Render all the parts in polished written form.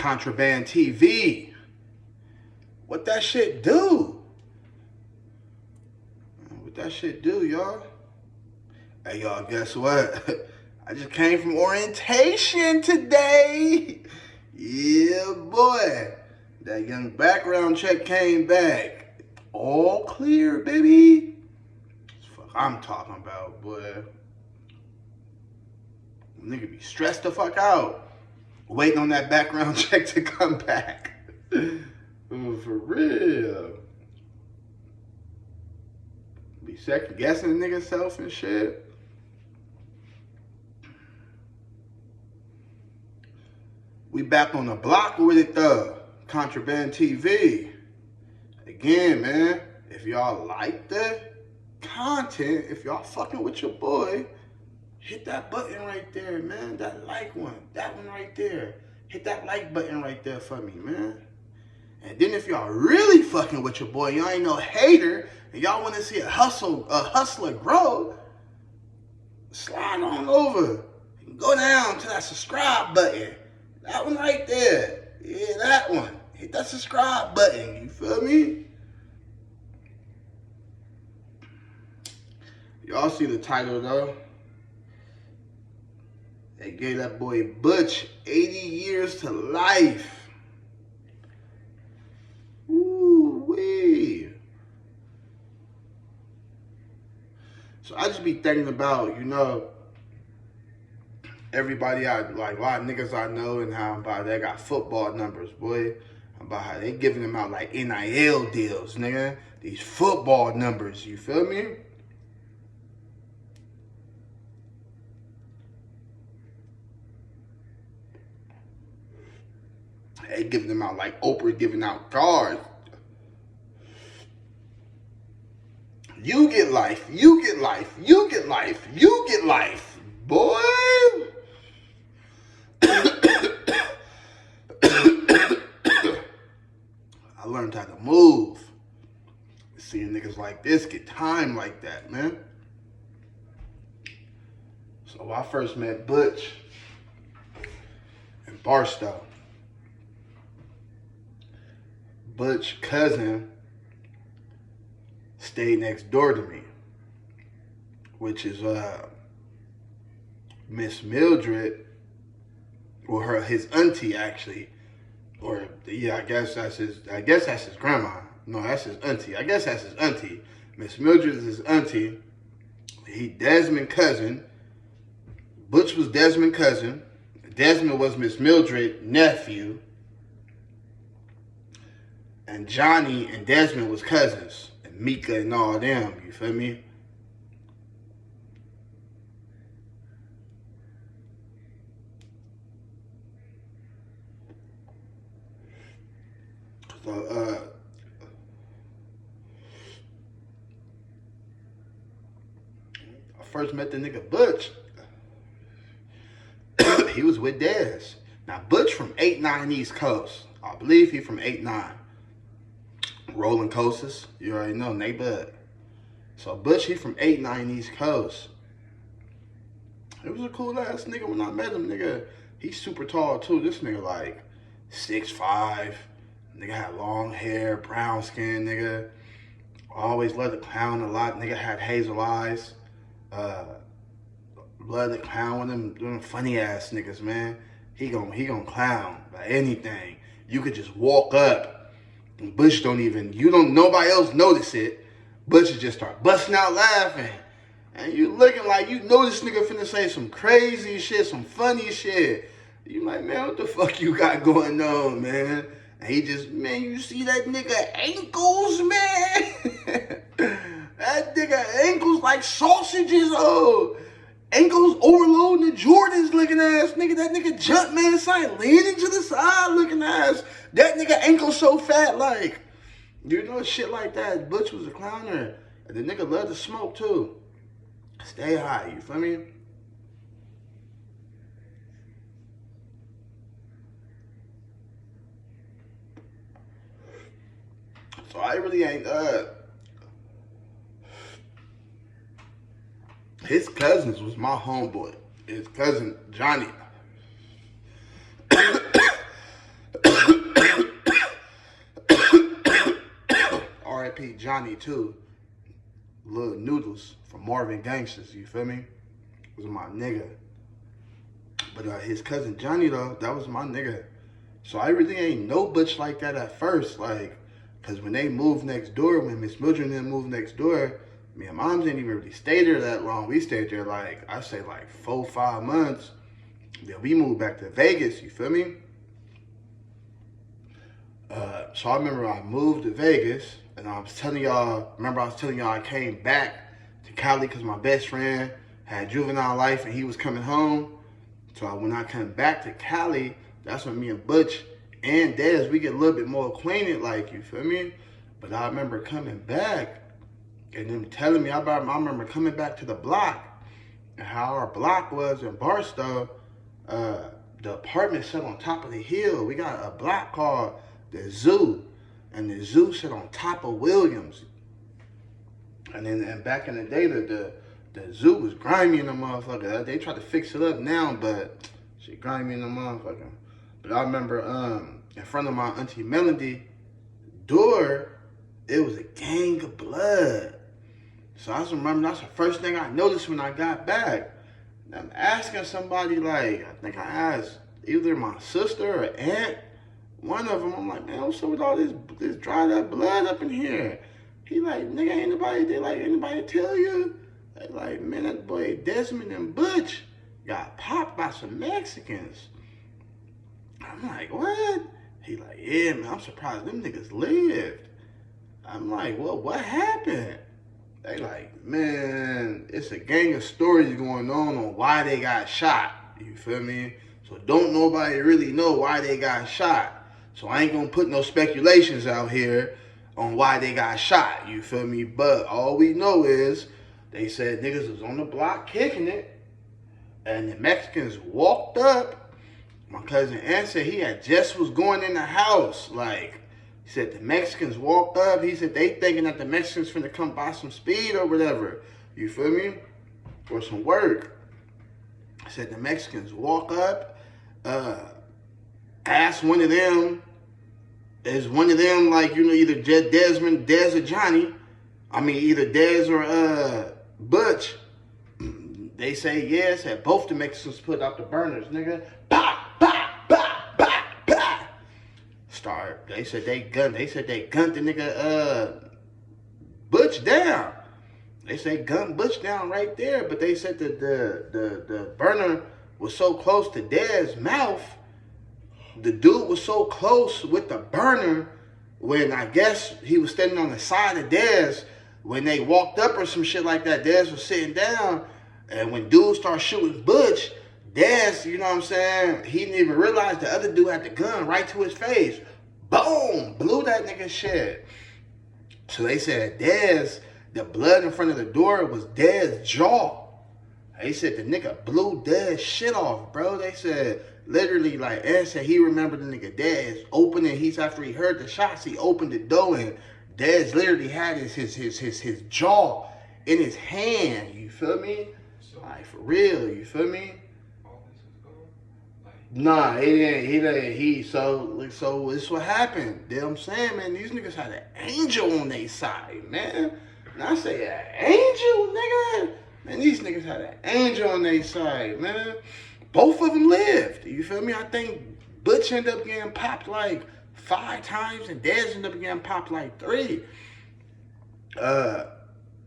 Contraband TV. What that shit do? What that shit do, y'all? Hey, y'all, guess what? I just came from orientation today. Yeah, boy. That young background check came back. All clear, baby. That's what I'm talking about, boy. Nigga be stressed the fuck out. Waiting on that background check to come back. For real. Be second guessing the nigga self and shit. We back on the block with it though. Contraband TV. Again, man, if y'all like the content, if y'all fucking with your boy, hit that button right there, man. That like one. That one right there. Hit that like button right there for me, man. And then if y'all really fucking with your boy, y'all ain't no hater, and y'all want to see a hustler grow, slide on over. Go down to that subscribe button. That one right there. Yeah, that one. Hit that subscribe button. You feel me? Y'all see the title though? They gave that boy Butch 80 years to life. Ooh-wee. So I just be thinking about, you know, everybody like a lot of niggas I know and how about they got football numbers, boy. About how they giving them out like NIL deals, nigga. These football numbers, you feel me? They giving them out like Oprah giving out cars. You get life, you get life, you get life, you get life, boy. I learned how to move. Seeing niggas like this get time like that, man. So I first met Butch in Barstow. Butch's cousin stayed next door to me, which is Miss Mildred, or his auntie actually, or yeah, I guess that's his grandma. No, that's his auntie. I guess that's his auntie. Miss Mildred is his auntie. He Desmond cousin. Butch was Desmond cousin. Desmond was Miss Mildred nephew. And Johnny and Desmond was cousins. And Mika and all them, you feel me? So, I first met the nigga Butch. He was with Dez. Now, Butch from 8-9 East Coast. I believe he from 8-9. Rolling Coasters. You already know, Nate Bud. So, Butch, he from 8-9 East Coast. It was a cool ass nigga when I met him, nigga. He's super tall, too. This nigga, like, 6'5". Nigga had long hair, brown skin, nigga. Always loved to clown a lot. Nigga had hazel eyes. Loved to clown with them funny ass niggas, man. He gon' clown by anything. You could just walk up and Butch nobody else notice it. Butch just start busting out laughing. And you looking like you know this nigga finna say some crazy shit, some funny shit. You like, man, what the fuck you got going on, man? And he just, man, you see that nigga ankles, man? That nigga ankles like sausages, oh. Ankles overloading the Jordans looking ass. Nigga, that nigga jump man side leaning to the side looking ass. That nigga ankle so fat like. You know, shit like that. Butch was a clowner. And the nigga loved to smoke too. Stay high, you feel me? So I really ain't, his cousins was my homeboy. His cousin, Johnny. R.I.P. Johnny too. Little Noodles from Marvin Gangsters, you feel me? Was my nigga. But his cousin Johnny though, that was my nigga. So I really ain't know Butch like that at first, like, cause when they moved next door, when Miss Mildred and them moved next door, me and Moms didn't even really stay there that long. We stayed there like, I say like 4-5 months. Then we moved back to Vegas, you feel me? So I remember I moved to Vegas, and I was telling y'all I came back to Cali because my best friend had juvenile life and he was coming home. So when I come back to Cali, that's when me and Butch and Dez, we get a little bit more acquainted, like, you feel me? But I remember coming back and them telling me, I remember coming back to the block and how our block was in Barstow. The apartment sat on top of the hill. We got a block called the Zoo, and the Zoo sat on top of Williams. And back in the day, the Zoo was grimy in the motherfucker. They tried to fix it up now, but shit grimy in the motherfucker. But I remember in front of my auntie Melody door, it was a gang of blood. So I just remember that's the first thing I noticed when I got back. And I'm asking somebody, like, I think I asked either my sister or aunt, one of them. I'm like, man, what's up with all this dried up blood up in here? He like, nigga, ain't anybody tell you? They like, man, that boy Desmond and Butch got popped by some Mexicans. I'm like, what? He like, yeah, man, I'm surprised them niggas lived. I'm like, well, what happened? They like, man, it's a gang of stories going on why they got shot. You feel me? So don't nobody really know why they got shot. So I ain't gonna put no speculations out here on why they got shot. You feel me? But all we know is they said niggas was on the block kicking it, and the Mexicans walked up. My cousin Aunt said he had just was going in the house. Like, he said the Mexicans walked up. He said they thinking that the Mexicans finna come buy some speed or whatever. You feel me? Or some work. He said the Mexicans walk up, ask one of them, is one of them like, you know, either Desmond, Dez or Johnny. I mean, either Dez or Butch. They say yes, and both the Mexicans put out the burners, nigga. Bah, bah, bah, bah, bah. Start. They said they gunned the nigga Butch down. They say gun Butch down right there, but they said that the burner was so close to Dez's mouth. The dude was so close with the burner when I guess he was standing on the side of Dez. When they walked up or some shit like that, Dez was sitting down. And when dude started shooting Butch, Dez, you know what I'm saying, he didn't even realize the other dude had the gun right to his face. Boom! Blew that nigga shit. So they said Dez, the blood in front of the door was Dez's jaw. They said the nigga blew Dez's shit off, bro. They said, literally, like Ed said, he remembered the nigga Dez opening. After he heard the shots, he opened the door and Dez literally had his jaw in his hand. You feel me? Like, for real, you feel me? Nah, he didn't. So this what happened. You know what I'm saying, man? These niggas had an angel on their side, man. And I say an angel, nigga. Man, these niggas had an angel on their side, man. Both of them lived. You feel me? I think Butch ended up getting popped like 5 times and Dez ended up getting popped like 3. Thank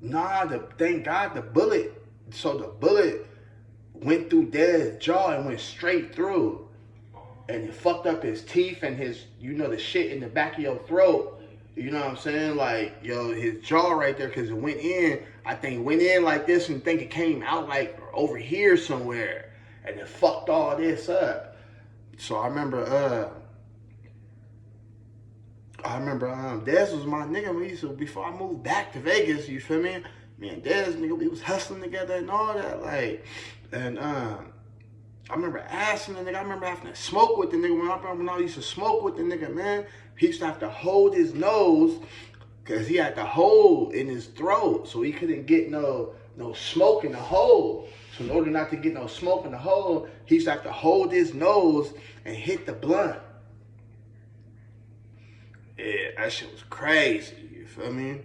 God the bullet. So the bullet went through Dez's jaw and went straight through. And it fucked up his teeth and his, you know, the shit in the back of your throat. You know what I'm saying? Like, yo, his jaw right there, because it went in. I think it went in like this and think it came out like over here somewhere. And it fucked all this up. So I remember Dez was my nigga. So before I moved back to Vegas, you feel me? Me and Dez, nigga, we was hustling together and all that, like, and I remember asking the nigga, I remember having to smoke with the nigga when I used to smoke with the nigga, man. He used to have to hold his nose because he had the hole in his throat, so he couldn't get no smoke in the hole. So in order not to get no smoke in the hole, he used to have to hold his nose and hit the blunt. Yeah, that shit was crazy. You feel me?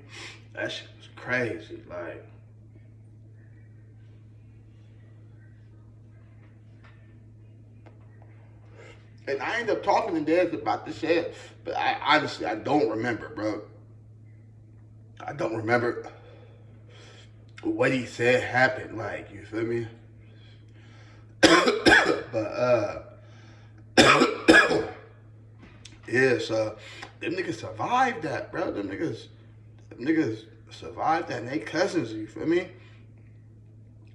That shit was crazy. Like, and I ended up talking to Dez about the shit, but I honestly I don't remember, bro. I don't remember what he said happened. Like, you feel me? But yeah, so them niggas survived that, bro. Them niggas survived that, and they cousins. You feel me?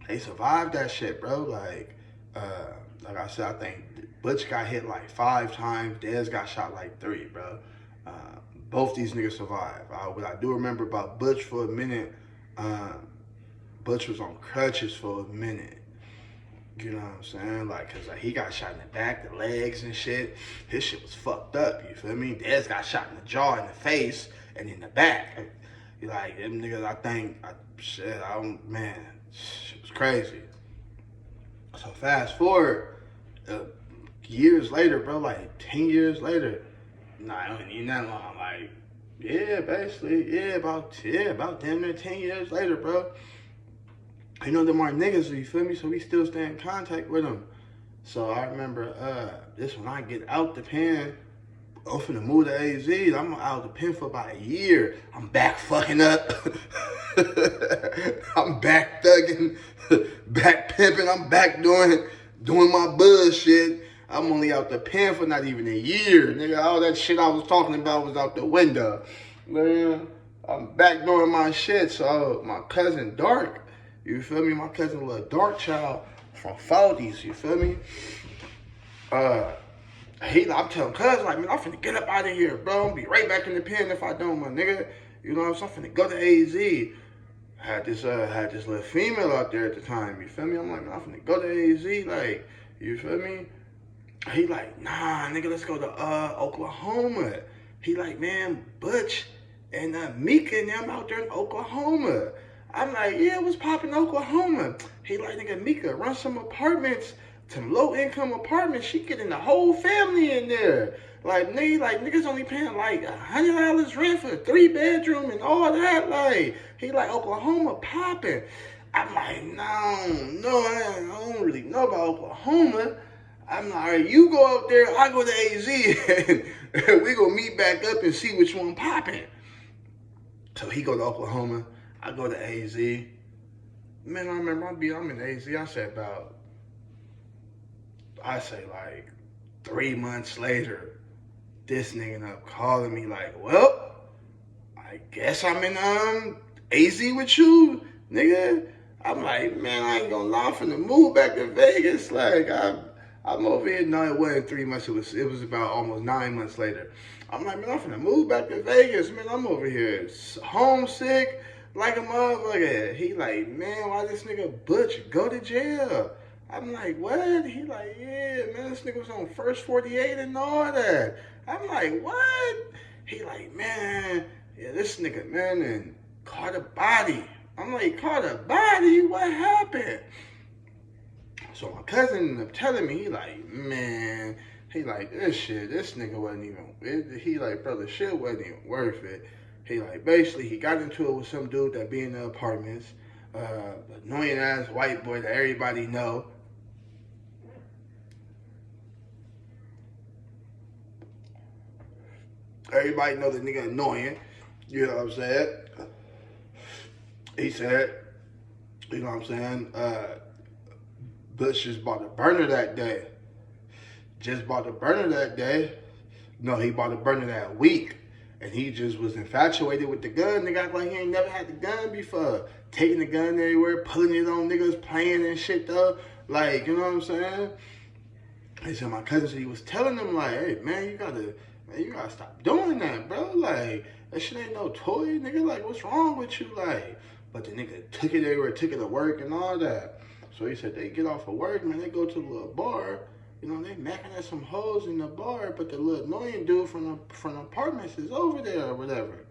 They survived that shit, bro. Like I said, I think Butch got hit like 5 times. Dez got shot like 3, bro. Uh, both these niggas survived. What I do remember about Butch for a minute, Butch was on crutches for a minute. You know what I'm saying? Cause he got shot in the back, the legs and shit. His shit was fucked up, you feel me? Dez got shot in the jaw, in the face, and in the back. Like, them niggas, man, shit was crazy. So fast forward, years later, bro, like 10 years later, nah, it wasn't even that long, like, yeah, basically, about damn near 10 years later, bro. You know, them are niggas, you feel me? So we still stay in contact with them. So I remember this when I get out the pen, I'm finna move to AZ. I'm out the pen for about a year. I'm back fucking up. I'm back thugging, back pimping. I'm back doing my bullshit. I'm only out the pen for not even a year. Nigga, all that shit I was talking about was out the window. Man, I'm back doing my shit. So my cousin Dark, you feel me? My cousin little Dark child from Faldies, you feel me? I'm telling cuz, like, man, I'm finna get up out of here, bro. I'll be right back in the pen if I don't, my nigga. You know what I'm saying? I'm finna go to AZ. Had this little female out there at the time, you feel me? I'm like, man, I'm finna go to AZ, like, you feel me? He like, nah, nigga, let's go to Oklahoma. He like, man, Butch and Mika and them out there in Oklahoma. I'm like, yeah, what's poppin' Oklahoma? He like, nigga, Mika, run some apartments, some low-income apartments. She getting the whole family in there. Like, niggas only paying like $100 rent for a 3-bedroom and all that. Like, he like, Oklahoma popping. I'm like, no, I don't really know about Oklahoma. I'm like, all right, you go up there, I go to AZ, and we gonna meet back up and see which one popping. So he go to Oklahoma, I go to AZ. Man, I remember I'm in AZ, I say like 3 months later, this nigga ended up calling me like, well, I guess I'm in AZ with you, nigga. I'm like, man, I ain't gonna lie, I'm finna move back to Vegas. Like, I'm over here. No, it wasn't 3 months. It was about almost 9 months later. I'm like, man, I'm finna move back to Vegas. Man, I'm over here homesick like a motherfucker. He like, man, why this nigga Butch go to jail? I'm like, what? He like, yeah, man, this nigga was on First 48 and all that. I'm like, what? He like, man, yeah, this nigga, man, and caught a body. I'm like, caught a body? What happened? So my cousin ended up telling me, he like, man, he like, this nigga wasn't even, he like, brother, shit wasn't even worth it. He like, basically, he got into it with some dude that be in the apartments, annoying ass white boy that everybody know. Everybody know the nigga annoying, you know what I'm saying? He said, you know what I'm saying, Butch just bought a burner that day. Just bought a burner that day. No, he bought a burner that week. And he just was infatuated with the gun. Nigga act like he ain't never had the gun before. Taking the gun everywhere, pulling it on niggas, playing and shit though. Like, you know what I'm saying? He said my cousin said he was telling him like, hey man, you gotta stop doing that, bro. Like, that shit ain't no toy, nigga. Like, what's wrong with you? Like, but the nigga took it everywhere, took it to work and all that. So he said they get off of work, man, they go to the little bar. You know, they macking at some hoes in the bar, but the little annoying dude from the apartments is over there or whatever.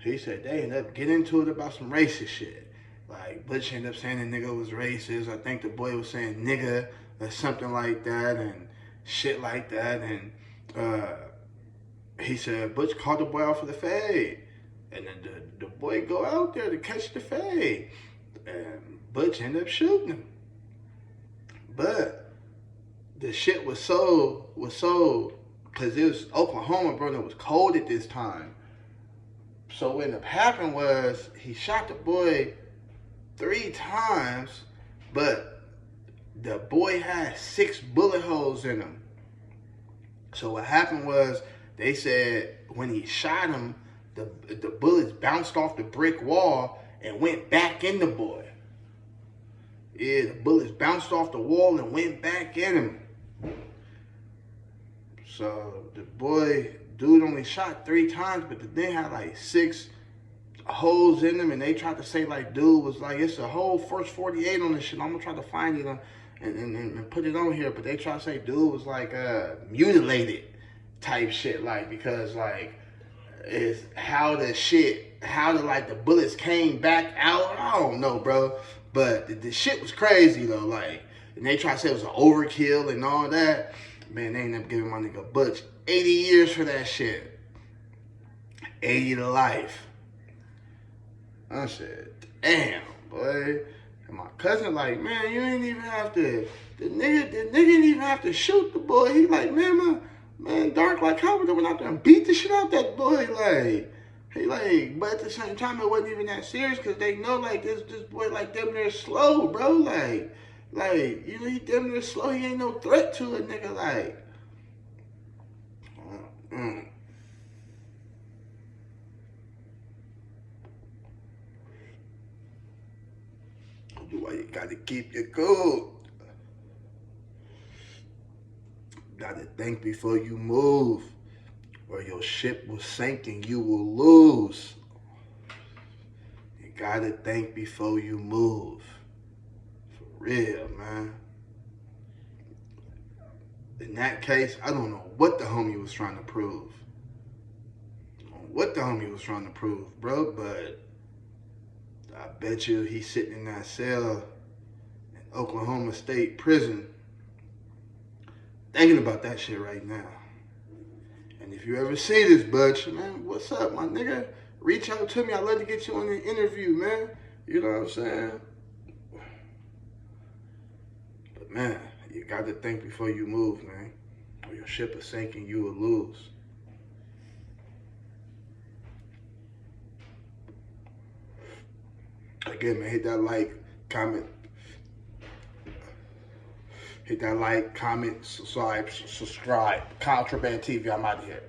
He said they ended up getting into it about some racist shit. Like, Butch ended up saying the nigga was racist. I think the boy was saying nigga or something like that and shit like that. And he said Butch called the boy out for the fade. And then the boy go out there to catch the fade. And Butch ended up shooting him. But the shit was so, because it was Oklahoma, bro, and it was cold at this time. So what ended up happening was he shot the boy 3 times, but the boy had 6 bullet holes in him. So what happened was, they said when he shot him, the bullets bounced off the brick wall and went back in the boy. Yeah, the bullets bounced off the wall and went back in him. So the dude only shot 3 times, but the thing had like 6 holes in him, and they tried to say like dude was like, it's a whole first 48 on this shit. I'm gonna try to find it and put it on here, but they try to say dude was like mutilated type shit, like, because like is how the bullets came back out. I don't know, bro, but the shit was crazy though, like, and they try to say it was an overkill and all that. Man, they ended up giving my nigga Butch 80 years for that shit. 80 to life. I said, damn, boy. And my cousin like, man, you ain't even have to, the nigga didn't even have to shoot the boy. He like, man, Dark like Howard went out there and beat the shit out that boy. Like, he like, but at the same time, it wasn't even that serious because they know like this boy like damn near slow, bro. Like, you know, he damn near slow. He ain't no threat to a nigga, like. Why you gotta keep your cool. Gotta think before you move, or your ship will sink and you will lose. You gotta think before you move. For real, man. In that case, I don't know what the homie was trying to prove. Bro, but I bet you he's sitting in that cell in Oklahoma State Prison thinking about that shit right now. And if you ever see this, Butch, man, what's up, my nigga? Reach out to me. I'd love to get you on an interview, man. You know what I'm saying? But, man, you got to think before you move, man. Or your ship is sinking, you will lose. Again, man, hit that like, comment. Hit that like, comment, subscribe. Contraband TV, I'm out of here.